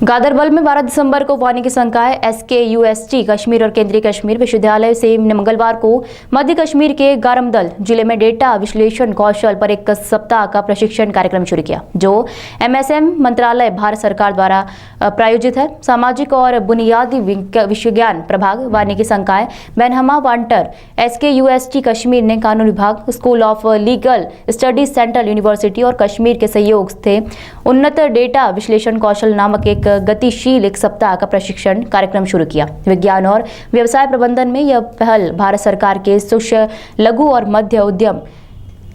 गादरबल में 12 दिसंबर को वानिकी संकाय SKUST कश्मीर और केंद्रीय कश्मीर विश्वविद्यालय से मंगलवार को मध्य कश्मीर के गारमदल जिले में डेटा विश्लेषण कौशल पर एक सप्ताह का प्रशिक्षण कार्यक्रम शुरू किया, जो MSM मंत्रालय भारत सरकार द्वारा प्रायोजित है। सामाजिक और बुनियादी विज्ञान प्रभाग वानिकी संकाय बैनहमा वांटर SKUST कश्मीर ने कानून विभाग, school of legal studies, central university और कश्मीर के सहयोग से उन्नत डेटा विश्लेषण कौशल नामक एक गतिशील एक सप्ताह का प्रशिक्षण कार्यक्रम शुरू किया। विज्ञान और व्यवसाय प्रबंधन में यह पहल भारत सरकार के सूक्ष्म, लघु और मध्य उद्यम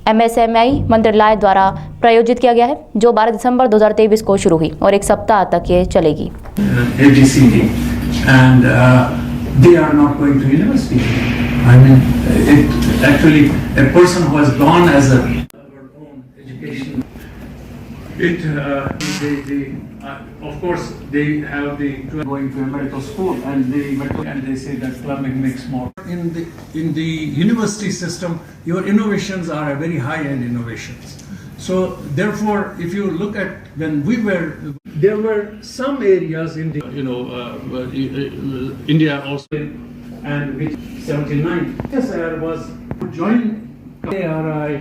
MSMI मंत्रालय द्वारा प्रायोजित किया गया है, जो 12 दिसंबर 2023 को शुरू हुई और एक सप्ताह तक ये चलेगी। They are not going to university. I mean, it actually a person who has gone as a our own education. Of course, they have the going to a medical school, and they say that plumbing makes more. In the university system, your innovations are a very high-end innovations. So therefore, if you look at when we were, there were some areas in the India also, and with 79, SIR was joined ARI,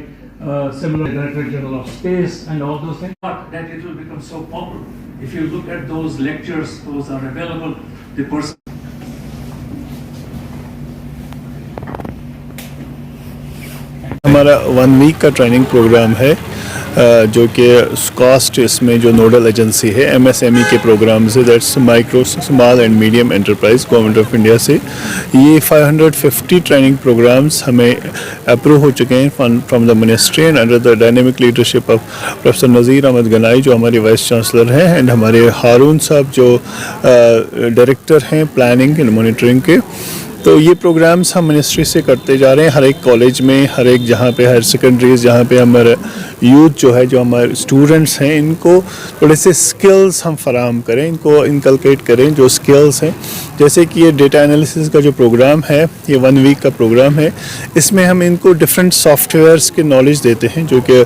similar Director General of Space, and all those things. But that it will become so popular. If you look at those lectures, those are available. The person. हमारा 1 week का training programme है, जो कि cost इसमें जो nodal agency है MSME के programme से, that's micro small and medium enterprise government of India से, ये 550 ट्रेनिंग प्रोग्राम्स हमें अप्रूव हो चुके हैं from the ministry and under the dynamic leadership of professor Nazir Ahmad Ganai, जो हमारे वाइस चांसलर हैं, एंड हमारे हारून साहब जो डायरेक्टर हैं प्लानिंग एंड मॉनिटरिंग के। तो ये प्रोग्राम्स हम मिनिस्ट्री से करते जा रहे हैं, हर एक कॉलेज में, हर एक जहाँ पे हायर सेकेंडरीज, जहाँ पे हमारे यूथ जो है, जो हमारे स्टूडेंट्स हैं, इनको थोड़े से स्किल्स हम फराहम करें, इनको इनकलकेट करें जो स्किल्स हैं। जैसे कि ये डेटा एनालिसिस का जो प्रोग्राम है, ये 1 वीक का प्रोग्राम है, इसमें हम इनको डिफरेंट सॉफ्टवेयर्स के नॉलेज देते हैं, जो कि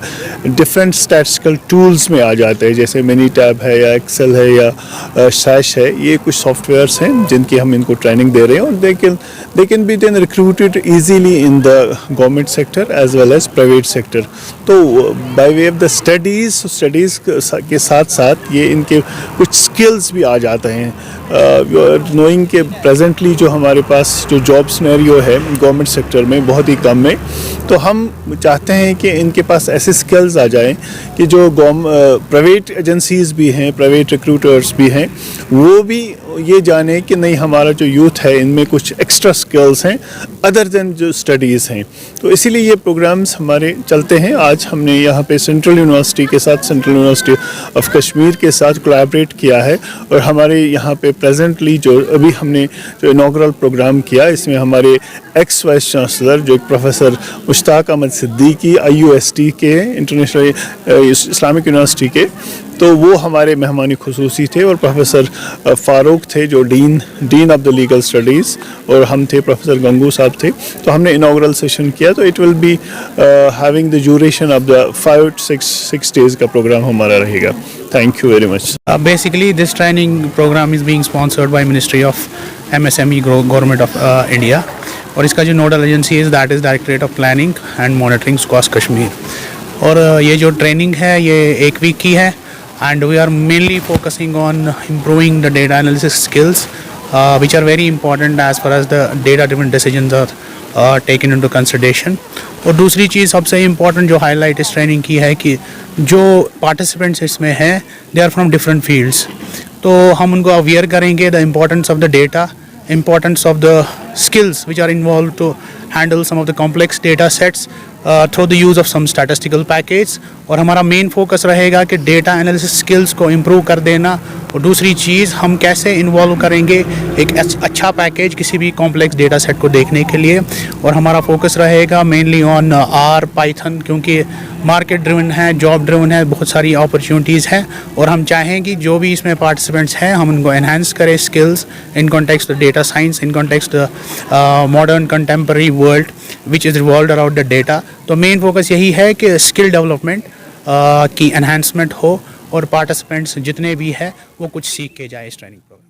डिफरेंट स्टैटिस्टिकल टूल्स में आ जाते हैं, जैसे मिनीटैब है या एक्सेल है या सैश है। ये कुछ सॉफ्टवेयर्स हैं जिनकी हम इनको ट्रेनिंग दे रहे हैं, और they can be then recruited easily in the government sector as well as private sector. तो by way of the studies के साथ साथ ये इनके कुछ skills भी आ जाते हैं। नोइंग के प्रेजेंटली जो हमारे पास जो जॉब सिनेरियो है गवर्नमेंट सेक्टर में बहुत ही कम है, तो हम चाहते हैं कि इनके पास ऐसे स्किल्स आ जाएं कि जो प्राइवेट एजेंसीज़ भी हैं, प्राइवेट रिक्रूटर्स भी हैं, वो भी ये जाने कि नहीं, हमारा जो यूथ है इनमें कुछ एक्स्ट्रा स्किल्स हैं अदर देन जो स्टडीज़ हैं। तो इसीलिए ये प्रोग्राम्स हमारे चलते हैं। आज हमने यहाँ पे सेंट्रल यूनिवर्सिटी के साथ, सेंट्रल यूनिवर्सिटी ऑफ कश्मीर के साथ कोलैबोरेट किया है, और हमारे यहाँ पे प्रेजेंटली जो अभी हमने जो इनॉग्रल प्रोग्राम किया, इसमें हमारे एक्स वाइस चांसलर जो प्रोफेसर मुश्ताक अहमद सिद्दीकी IUST के, इंटरनेशनल इस्लामिक यूनिवर्सिटी के, तो वो हमारे मेहमानी खुसूसी थे, और प्रोफेसर फ़ारूक थे जो dean of the legal studies, और हम थे प्रोफेसर गंगू साहब थे। तो हमने इनॉग्रल सेशन किया, तो it will be having the duration of the 5-6 days का प्रोग्राम हमारा रहेगा। Thank you very much. Basically, this training program is being sponsored by Ministry of MSME Government of India, और इसका जो नोडल एजेंसी है that is directorate of planning and monitoring squash Kashmir. और ये जो ट्रेनिंग है ये 1 वीक की है, and we are mainly focusing on improving the data analysis skills, which are very important as far as the data driven decisions are taken into consideration. और दूसरी चीज़ सबसे इम्पॉर्टेंट जो हाईलाइट इस ट्रेनिंग की है कि जो पार्टिसिपेंट्स इसमें हैं they are from different fields, तो हम उनको अवेयर करेंगे the importance of the data, importance of the skills which are involved to handle some of the complex data sets through the use of some statistical package। और हमारा main focus रहेगा कि data analysis skills को improve कर देना, और दूसरी चीज़ हम कैसे इन्वॉल्व करेंगे एक अच्छा पैकेज किसी भी कॉम्प्लेक्स डेटा सेट को देखने के लिए। और हमारा फोकस रहेगा मेनली ऑन R, पाइथन, क्योंकि मार्केट ड्रिवन है, जॉब ड्रिवन है, बहुत सारी अपॉर्चुनिटीज़ हैं, और हम चाहेंगे जो भी इसमें पार्टिसिपेंट्स हैं हम उनको एनहांस करें skills in context the data science, in context modern contemporary world which is revolved around the data. तो मेन फोकस यही है कि स्किल डेवलपमेंट की एनहांसमेंट हो, और पार्टिसिपेंट्स जितने भी है वो कुछ सीख के जाए इस ट्रेनिंग प्रोग्राम।